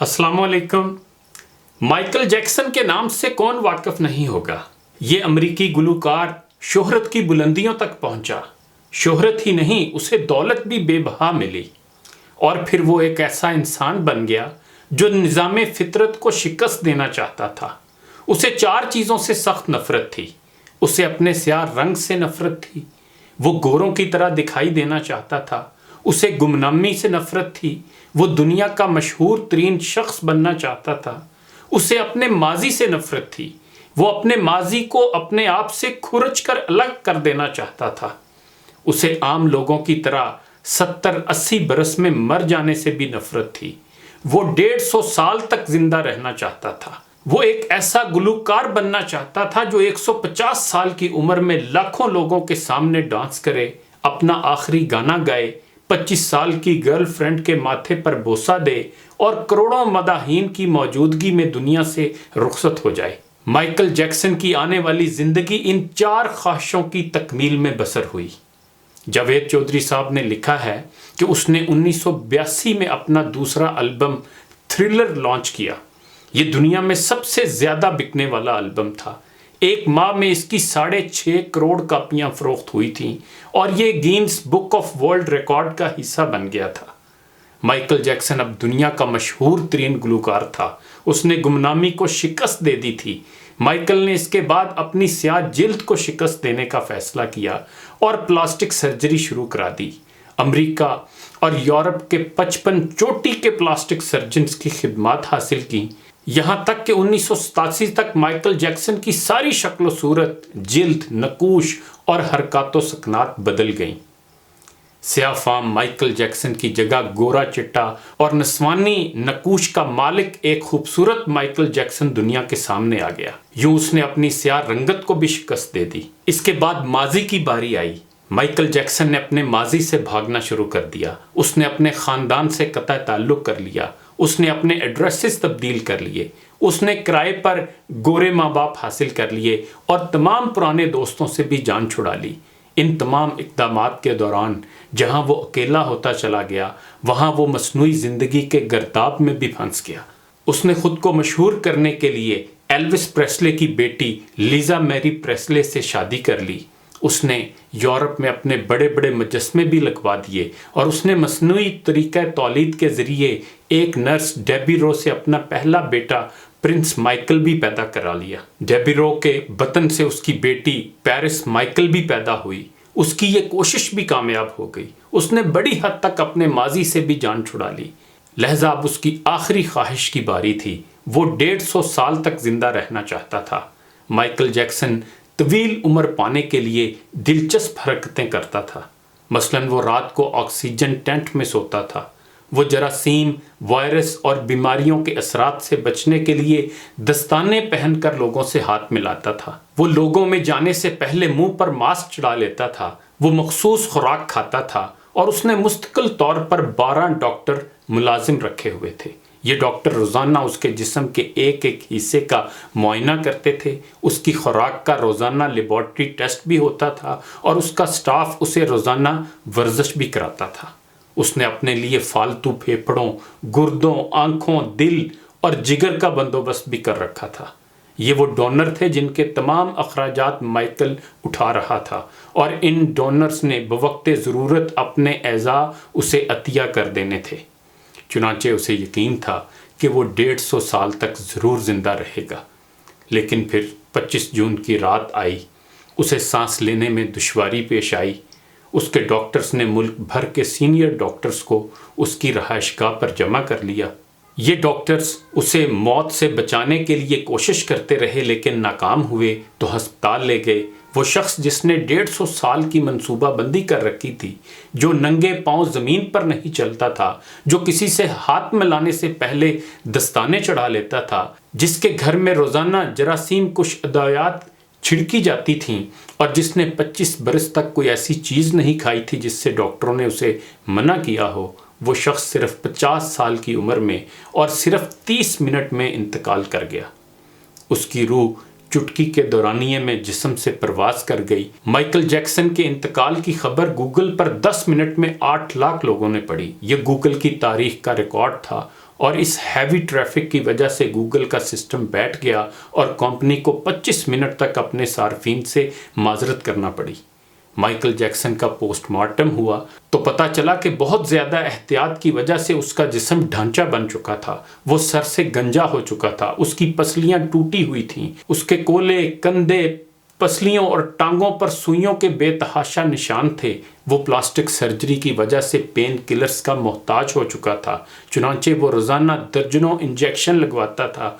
अस्सलाम वालेकुम। Michael Jackson के नाम से कौन वाकिफ नहीं होगा। ये अमरीकी गुलूकार शोहरत की बुलंदियों तक पहुंचा। शोहरत ही नहीं, उसे दौलत भी बेबहा मिली और फिर वो एक ऐसा इंसान बन गया जो निज़ाम फितरत को शिकस्त देना चाहता था। उसे चार चीज़ों से सख्त नफरत थी। उसे अपने स्याह रंग से नफरत थी, वो गोरों की तरह दिखाई देना चाहता था। उसे गुमनामी से नफरत थी, वो दुनिया का मशहूर तरीन शख्स बनना चाहता था। उसे अपने माजी से नफरत थी, वो अपने माजी को अपने आप से खुरच कर अलग कर देना चाहता था। उसे आम लोगों की तरह 70-80 बरस में मर जाने से भी नफरत थी। वो 150 साल तक जिंदा रहना चाहता था। वो एक ऐसा गुलूकार बनना चाहता था जो 150 साल की उम्र में लाखों लोगों के सामने डांस करे, अपना आखिरी गाना गाए, 25 साल की गर्लफ्रेंड के माथे पर बोसा दे और करोड़ों मदाहीन की मौजूदगी में दुनिया से रुखसत हो जाए। माइकल जैक्सन की आने वाली जिंदगी इन चार ख्वाहिशों की तकमील में बसर हुई। जावेद चौधरी साहब ने लिखा है कि उसने 1982 में अपना दूसरा एल्बम थ्रिलर लॉन्च किया। ये दुनिया में सबसे ज्यादा बिकने वाला एल्बम था। एक माह में इसकी 6.5 करोड़ कापियां फरोख्त हुई थीं और ये Guinness book of world record का हिस्सा बन गया था। माइकल जैक्सन अब दुनिया का मशहूर तरीन गुलूकार था। उसने गुमनामी को शिकस्त दे दी थी। माइकल ने इसके बाद अपनी स्याह जिल्द को शिकस्त देने का फैसला किया और प्लास्टिक सर्जरी शुरू करा दी। अमेरिका और यूरोप के 55 चोटी के प्लास्टिक सर्जन्स की खिदमत हासिल की। यहाँ तक कि 1987 तक माइकल जैक्सन की सारी शक्ल सूरत, जिल्द, नकूश और हरकत सकनात बदल गईं। स्याह फाम माइकल जैक्सन की जगह गोरा चिट्टा और नस्वानी नकूश का मालिक एक खूबसूरत माइकल जैक्सन दुनिया के सामने आ गया। यूं उसने अपनी स्याह रंगत को भी शिकस्त दे दी। इसके बाद माजी की बारी आई। माइकल जैक्सन ने अपने माजी से भागना शुरू कर दिया। उसने अपने खानदान से कतई ताल्लुक कर लिया। उसने अपने एड्रेसेस तब्दील कर लिए। उसने किराए पर गोरे माँ बाप हासिल कर लिए और तमाम पुराने दोस्तों से भी जान छुड़ा ली। इन तमाम इक़दामात के दौरान जहाँ वो अकेला होता चला गया, वहाँ वो मसनूई ज़िंदगी के गर्ताब में भी फंस गया। उसने खुद को मशहूर करने के लिए एल्विस प्रेस्ले की बेटी लीजा मैरी प्रेस्ले से शादी कर ली। उसने यूरोप में अपने बड़े बड़े मुजस्मे भी लगवा दिए और उसने मसनूई तरीक़ा तौलीद के ज़रिए एक नर्स डेबी रो से अपना पहला बेटा प्रिंस माइकल भी पैदा करा लिया। डेबी रो के बतन से उसकी बेटी पेरिस माइकल भी पैदा हुई। उसकी ये कोशिश भी कामयाब हो गई। उसने बड़ी हद तक अपने माजी से भी जान छुड़ा ली। लहजा अब उसकी आखिरी ख्वाहिश की बारी थी। वो 150 साल तक जिंदा रहना चाहता था। माइकल जैक्सन तवील उम्र पाने के लिए दिलचस्प हरकतें करता था। मसलन वो रात को ऑक्सीजन टेंट में सोता था। वो जरासीम, वायरस और बीमारियों के असरात से बचने के लिए दस्ताने पहनकर लोगों से हाथ मिलाता था। वो लोगों में जाने से पहले मुंह पर मास्क चढ़ा लेता था। वो मखसूस खुराक खाता था और उसने मुस्तकिल तौर पर 12 डॉक्टर मुलाजिम रखे हुए थे। ये डॉक्टर रोज़ाना उसके जिस्म के एक एक हिस्से का मुआयना करते थे। उसकी खुराक का रोज़ाना लेबॉर्ट्री टेस्ट भी होता था और उसका स्टाफ उसे रोज़ाना वर्जिश भी कराता था। उसने अपने लिए फालतू फेफड़ों, गुर्दों, आँखों, दिल और जिगर का बंदोबस्त भी कर रखा था। ये वो डोनर थे जिनके तमाम अखराजात माइकल उठा रहा था और इन डोनर्स ने बवक्ते ज़रूरत अपने एज़ा उसे अतिया कर देने थे। चुनांचे उसे यकीन था कि वो 150 साल तक ज़रूर ज़िंदा रहेगा। लेकिन फिर 25 जून की रात आई। उसे सांस लेने में दुश्वारी पेश आई। उसके डॉक्टर्स ने मुल्क भर के सीनियर डॉक्टर्स को उसकी रहायशगाह पर जमा कर लिया। ये डॉक्टर्स उसे मौत से बचाने के लिए कोशिश करते रहे लेकिन नाकाम हुए तो हस्पताल ले गए। वो शख्स जिसने 150 साल की मंसूबाबंदी कर रखी थी, जो नंगे पांव ज़मीन पर नहीं चलता था, जो किसी से हाथ मिलाने से पहले दस्ताने चढ़ा लेता था, जिसके घर में रोज़ाना जरासीम कुश अदायात छिड़की जाती थीं और जिसने 25 बरस तक कोई ऐसी चीज़ नहीं खाई थी जिससे डॉक्टरों ने उसे मना किया हो, वो शख्स सिर्फ 50 साल की उम्र में और सिर्फ 30 मिनट में इंतकाल कर गया। उसकी रूह चुटकी के दौरानिये में जिस्म से परवाज कर गई। माइकल जैक्सन के इंतकाल की खबर गूगल पर 10 मिनट में 8 लाख लोगों ने पढ़ी। यह गूगल की तारीख का रिकॉर्ड था اور اس ہیوی ٹریفک کی وجہ سے گوگل کا سسٹم بیٹھ گیا اور کمپنی کو 25 منٹ تک اپنے صارفین سے معذرت کرنا پڑی۔ مائیکل جیکسن کا پوسٹ مارٹم ہوا تو پتہ چلا کہ بہت زیادہ احتیاط کی وجہ سے اس کا جسم ڈھانچہ بن چکا تھا، وہ سر سے گنجا ہو چکا تھا، اس کی پسلیاں ٹوٹی ہوئی تھیں، اس کے کولے، کندھے، پسلیوں اور ٹانگوں پر سوئیوں کے بے تحاشا نشان تھے۔ وہ پلاسٹک سرجری کی وجہ سے پین کلرز کا محتاج ہو چکا تھا، چنانچہ وہ روزانہ درجنوں انجیکشن لگواتا تھا،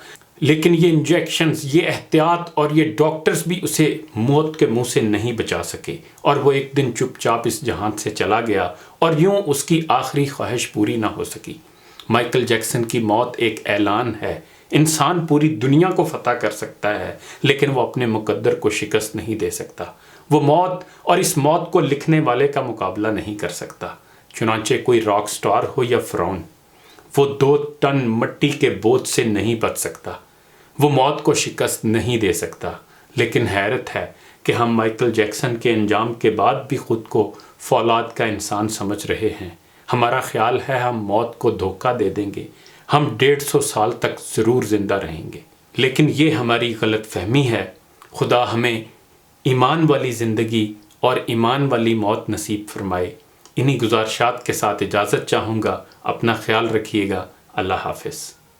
لیکن یہ انجیکشنز، یہ احتیاط اور یہ ڈاکٹرز بھی اسے موت کے منہ سے نہیں بچا سکے، اور وہ ایک دن چپ چاپ اس جہان سے چلا گیا، اور یوں اس کی آخری خواہش پوری نہ ہو سکی۔ مائیکل جیکسن کی موت ایک اعلان ہے۔ انسان پوری دنیا کو فتح کر سکتا ہے، لیکن وہ اپنے مقدر کو شکست نہیں دے سکتا۔ وہ موت اور اس موت کو لکھنے والے کا مقابلہ نہیں کر سکتا، چنانچہ کوئی راک سٹار ہو یا فرعون، وہ 2 ٹن مٹی کے بوجھ سے نہیں بچ سکتا، وہ موت کو شکست نہیں دے سکتا۔ لیکن حیرت ہے کہ ہم مائیکل جیکسن کے انجام کے بعد بھی خود کو فولاد کا انسان سمجھ رہے ہیں۔ ہمارا خیال ہے ہم موت کو دھوکہ دے دیں گے، ہم 150 سال تک ضرور زندہ رہیں گے، لیکن یہ ہماری غلط فہمی ہے۔ خدا ہمیں ایمان والی زندگی اور ایمان والی موت نصیب فرمائے۔ انہی گزارشات کے ساتھ اجازت چاہوں گا۔ اپنا خیال رکھیے گا۔ اللہ حافظ۔